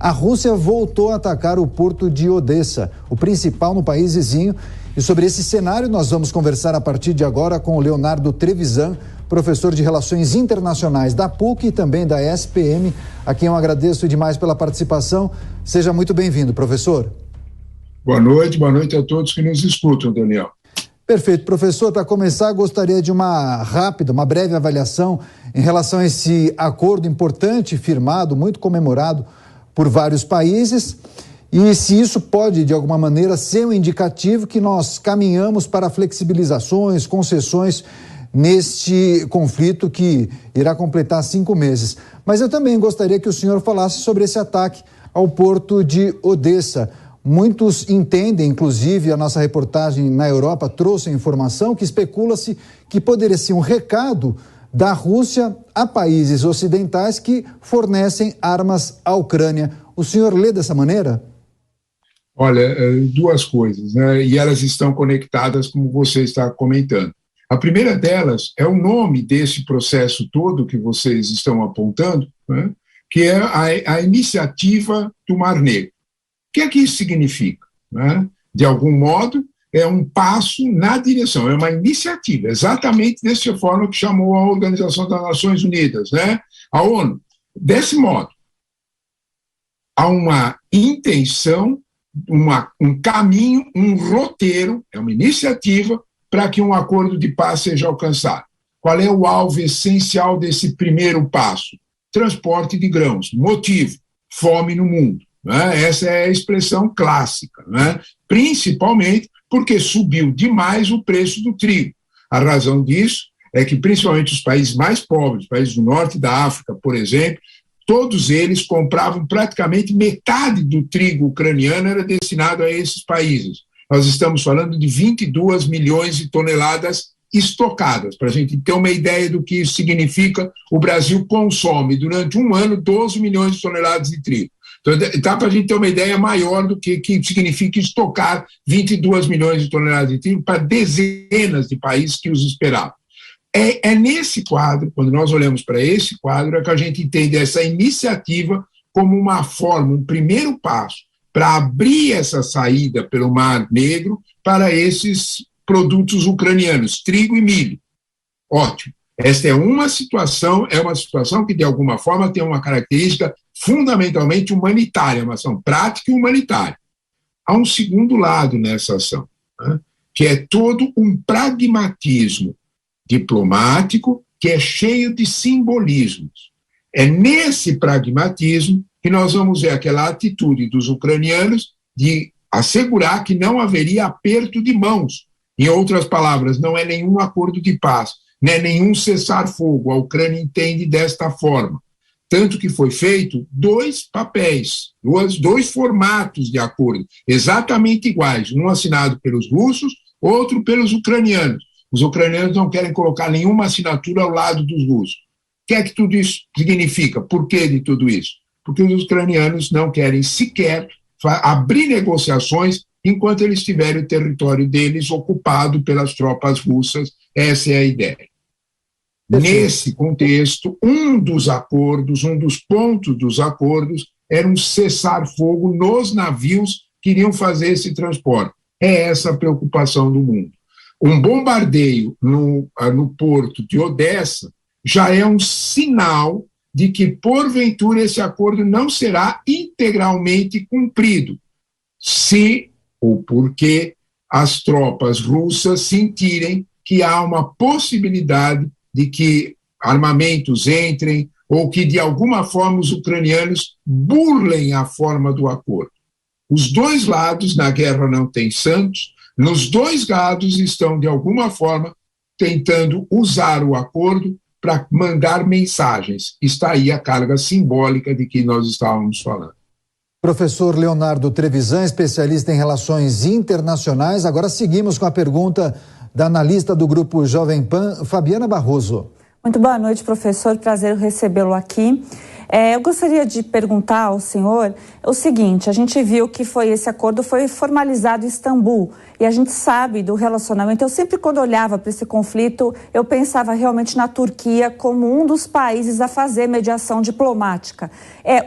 A Rússia voltou a atacar o porto de Odessa, o principal no país vizinho. E sobre esse cenário nós vamos conversar a partir de agora com o Leonardo Trevisan, professor de Relações Internacionais da PUC e também da SPM, a quem eu agradeço demais pela participação. Seja muito bem-vindo, professor. Boa noite a todos que nos escutam, Daniel. Perfeito. Professor, para começar, gostaria de uma breve avaliação em relação a esse acordo importante, firmado, muito comemorado por vários países, e se isso pode, de alguma maneira, ser um indicativo que nós caminhamos para flexibilizações, concessões neste conflito que irá completar 5 meses. Mas eu também gostaria que o senhor falasse sobre esse ataque ao porto de Odessa. Muitos entendem, inclusive a nossa reportagem na Europa trouxe a informação que especula-se que poderia ser um recado da Rússia a países ocidentais que fornecem armas à Ucrânia. O senhor lê dessa maneira? Olha, duas coisas, né? E elas estão conectadas, como você está comentando. A primeira delas é o nome desse processo todo que vocês estão apontando, né? Que é a iniciativa do Mar Negro. O que é que isso significa? Né? De algum modo, é um passo na direção, é uma iniciativa, exatamente dessa forma que chamou a Organização das Nações Unidas, né? A ONU. Desse modo, há uma intenção, um caminho, um roteiro, é uma iniciativa para que um acordo de paz seja alcançado. Qual é o alvo essencial desse primeiro passo? Transporte de grãos. Motivo: fome no mundo. Né? Essa é a expressão clássica, né? Principalmente porque subiu demais o preço do trigo. A razão disso é que, principalmente os países mais pobres, países do norte da África, por exemplo, todos eles compravam praticamente metade do trigo ucraniano era destinado a esses países. Nós estamos falando de 22 milhões de toneladas estocadas. Para a gente ter uma ideia do que isso significa, o Brasil consome durante um ano 12 milhões de toneladas de trigo. Então, dá para a gente ter uma ideia maior do que significa estocar 22 milhões de toneladas de trigo para dezenas de países que os esperavam. É nesse quadro, quando nós olhamos para esse quadro, é que a gente entende essa iniciativa como uma forma, um primeiro passo para abrir essa saída pelo Mar Negro para esses produtos ucranianos, trigo e milho. Ótimo. Esta é uma situação que, de alguma forma, tem uma característica fundamentalmente humanitária, uma ação prática e humanitária. Há um segundo lado nessa ação, né, que é todo um pragmatismo diplomático que é cheio de simbolismos. É nesse pragmatismo que nós vamos ver aquela atitude dos ucranianos de assegurar que não haveria aperto de mãos. Em outras palavras, não é nenhum acordo de paz, não é nenhum cessar-fogo. A Ucrânia entende desta forma. Tanto que foi feito 2 papéis, dois formatos de acordo, exatamente iguais, um assinado pelos russos, outro pelos ucranianos. Os ucranianos não querem colocar nenhuma assinatura ao lado dos russos. O que é que tudo isso significa? Por que de tudo isso? Porque os ucranianos não querem sequer abrir negociações enquanto eles tiverem o território deles ocupado pelas tropas russas. Essa é a ideia. Nesse contexto, um dos pontos dos acordos era um cessar-fogo nos navios que iriam fazer esse transporte. É essa a preocupação do mundo. Um bombardeio no porto de Odessa já é um sinal de que, porventura, esse acordo não será integralmente cumprido, se ou porque as tropas russas sentirem que há uma possibilidade de que armamentos entrem ou que, de alguma forma, os ucranianos burlem a forma do acordo. Os dois lados, na guerra não tem santos, nos dois lados estão, de alguma forma, tentando usar o acordo para mandar mensagens. Está aí a carga simbólica de que nós estávamos falando. Professor Leonardo Trevisan, especialista em relações internacionais. Agora seguimos com a pergunta da analista do Grupo Jovem Pan, Fabiana Barroso. Muito boa noite, professor. Prazer recebê-lo aqui. Eu gostaria de perguntar ao senhor o seguinte: a gente viu que esse acordo foi formalizado em Istambul e a gente sabe do relacionamento. Eu sempre, quando olhava para esse conflito, eu pensava realmente na Turquia como um dos países a fazer mediação diplomática.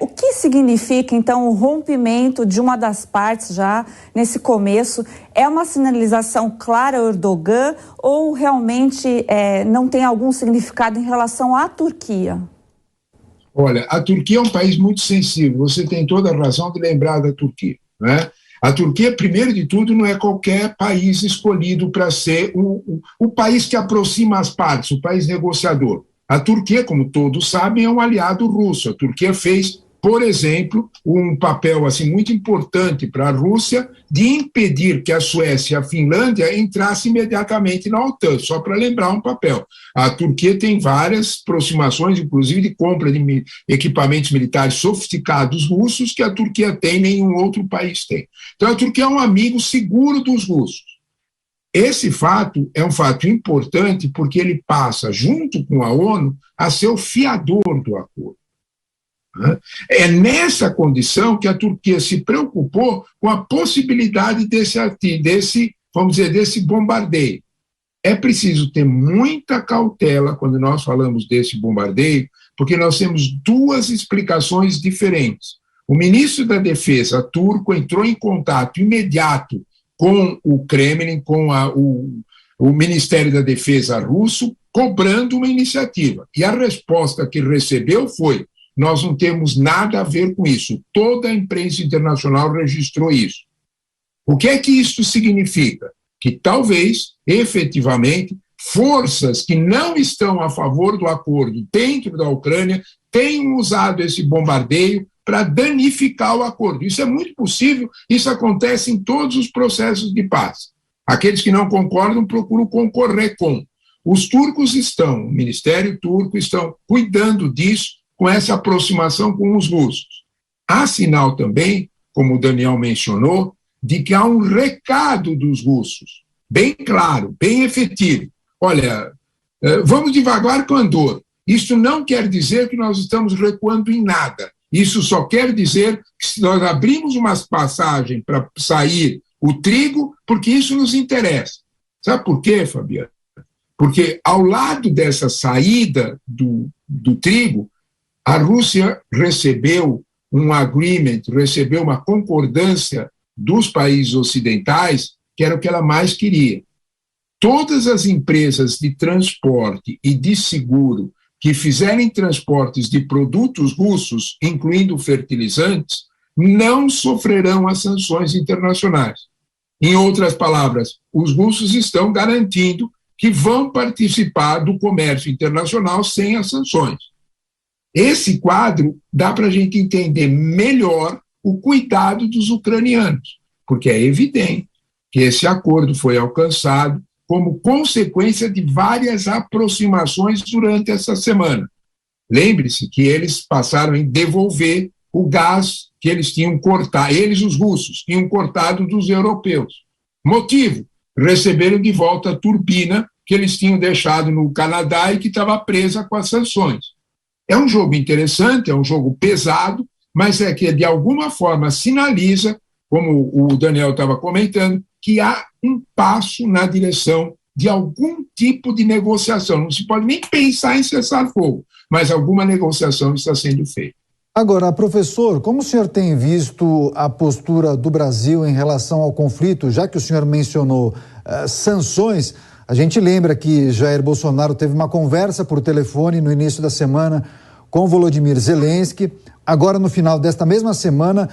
O que significa, então, o rompimento de uma das partes já nesse começo? É uma sinalização clara ao Erdogan ou realmente não tem algum significado em relação à Turquia? Olha, a Turquia é um país muito sensível, você tem toda a razão de lembrar da Turquia, né? A Turquia, primeiro de tudo, não é qualquer país escolhido para ser o país que aproxima as partes, o país negociador. A Turquia, como todos sabem, é um aliado russo. A Turquia fez, por exemplo, um papel assim, muito importante para a Rússia de impedir que a Suécia e a Finlândia entrassem imediatamente na OTAN, só para lembrar um papel. A Turquia tem várias aproximações, inclusive de compra de equipamentos militares sofisticados russos, que a Turquia tem, nenhum outro país tem. Então a Turquia é um amigo seguro dos russos. Esse fato é um fato importante porque ele passa, junto com a ONU, a ser o fiador do acordo. É nessa condição que a Turquia se preocupou com a possibilidade desse bombardeio. É preciso ter muita cautela quando nós falamos desse bombardeio, porque nós temos duas explicações diferentes. O ministro da Defesa turco entrou em contato imediato com o Kremlin, com o Ministério da Defesa russo, cobrando uma iniciativa. E a resposta que recebeu foi: nós não temos nada a ver com isso. Toda a imprensa internacional registrou isso. O que é que isso significa? Que talvez, efetivamente, forças que não estão a favor do acordo dentro da Ucrânia tenham usado esse bombardeio para danificar o acordo. Isso é muito possível, isso acontece em todos os processos de paz. Aqueles que não concordam procuram concorrer com. Os turcos o Ministério turco estão cuidando disso, com essa aproximação com os russos. Há sinal também, como o Daniel mencionou, de que há um recado dos russos, bem claro, bem efetivo. Olha, vamos devagar com Andor. Isso não quer dizer que nós estamos recuando em nada. Isso só quer dizer que se nós abrimos uma passagem para sair o trigo, porque isso nos interessa. Sabe por quê, Fabiano? Porque ao lado dessa saída do trigo, a Rússia recebeu um agreement, recebeu uma concordância dos países ocidentais, que era o que ela mais queria. Todas as empresas de transporte e de seguro que fizerem transportes de produtos russos, incluindo fertilizantes, não sofrerão as sanções internacionais. Em outras palavras, os russos estão garantindo que vão participar do comércio internacional sem as sanções. Esse quadro dá para a gente entender melhor o cuidado dos ucranianos, porque é evidente que esse acordo foi alcançado como consequência de várias aproximações durante essa semana. Lembre-se que eles passaram a devolver o gás que eles tinham cortado, eles, os russos, tinham cortado dos europeus. Motivo: receberam de volta a turbina que eles tinham deixado no Canadá e que estava presa com as sanções. É um jogo interessante, é um jogo pesado, mas é que de alguma forma sinaliza, como o Daniel estava comentando, que há um passo na direção de algum tipo de negociação. Não se pode nem pensar em cessar fogo, mas alguma negociação está sendo feita. Agora, professor, como o senhor tem visto a postura do Brasil em relação ao conflito, já que o senhor mencionou sanções? A gente lembra que Jair Bolsonaro teve uma conversa por telefone no início da semana com Volodymyr Zelensky. Agora, no final desta mesma semana,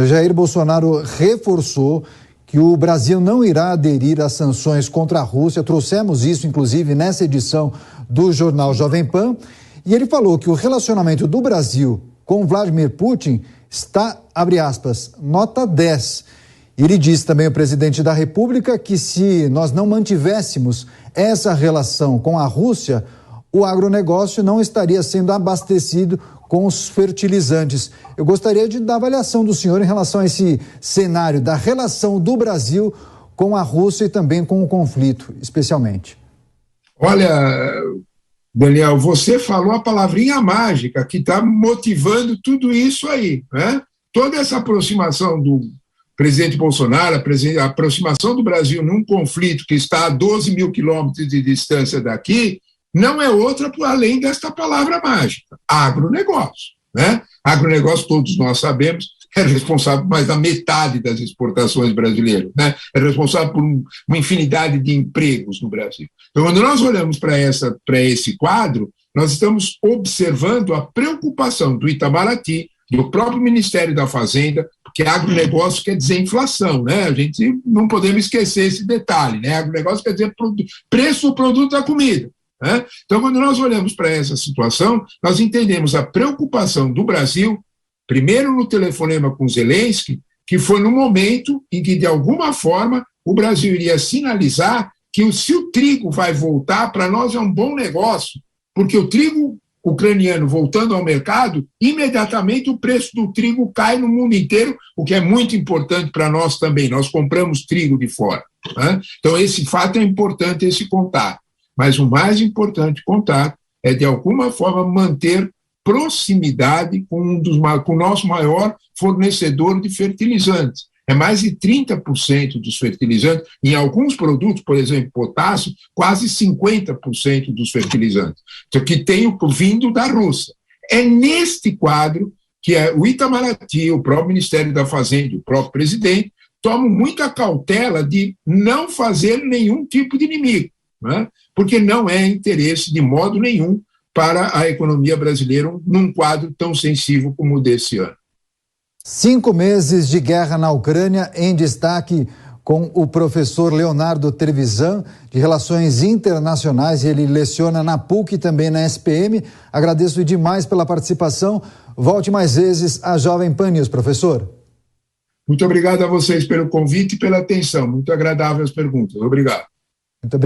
Jair Bolsonaro reforçou que o Brasil não irá aderir às sanções contra a Rússia. Trouxemos isso, inclusive, nessa edição do jornal Jovem Pan. E ele falou que o relacionamento do Brasil com Vladimir Putin está, abre aspas, nota 10. Ele disse também, o presidente da República, que se nós não mantivéssemos essa relação com a Rússia, o agronegócio não estaria sendo abastecido com os fertilizantes. Eu gostaria de dar avaliação do senhor em relação a esse cenário da relação do Brasil com a Rússia e também com o conflito, especialmente. Olha, Daniel, você falou a palavrinha mágica que está motivando tudo isso aí, né? Toda essa aproximação do presidente Bolsonaro, a aproximação do Brasil num conflito que está a 12 mil quilômetros de distância daqui, não é outra além desta palavra mágica, agronegócio, né? Agronegócio, todos nós sabemos, é responsável por mais da metade das exportações brasileiras, né? É responsável por uma infinidade de empregos no Brasil. Então, quando nós olhamos para esse quadro, nós estamos observando a preocupação do Itamaraty, do próprio Ministério da Fazenda, porque agronegócio quer dizer inflação, né? A gente não podemos esquecer esse detalhe, né? Agronegócio quer dizer preço do produto da comida, né? Então, quando nós olhamos para essa situação, nós entendemos a preocupação do Brasil, primeiro no telefonema com Zelensky, que foi no momento em que, de alguma forma, o Brasil iria sinalizar que se o trigo vai voltar, para nós é um bom negócio, porque o trigo ucraniano voltando ao mercado, imediatamente o preço do trigo cai no mundo inteiro, o que é muito importante para nós também. Nós compramos trigo de fora, né? Então, esse fato é importante, esse contato. Mas o mais importante contato é, de alguma forma, manter proximidade com o nosso maior fornecedor de fertilizantes. É mais de 30% dos fertilizantes, em alguns produtos, por exemplo, potássio, quase 50% dos fertilizantes, que tem vindo da Rússia. É neste quadro que o Itamaraty, o próprio Ministério da Fazenda, o próprio presidente, tomam muita cautela de não fazer nenhum tipo de inimigo, né? Porque não é interesse de modo nenhum para a economia brasileira num quadro tão sensível como o desse ano. 5 meses de guerra na Ucrânia, em destaque com o professor Leonardo Trevisan, de Relações Internacionais. Ele leciona na PUC e também na SPM. Agradeço demais pela participação. Volte mais vezes à Jovem Pan News, professor. Muito obrigado a vocês pelo convite e pela atenção. Muito agradável as perguntas. Obrigado. Muito obrigado.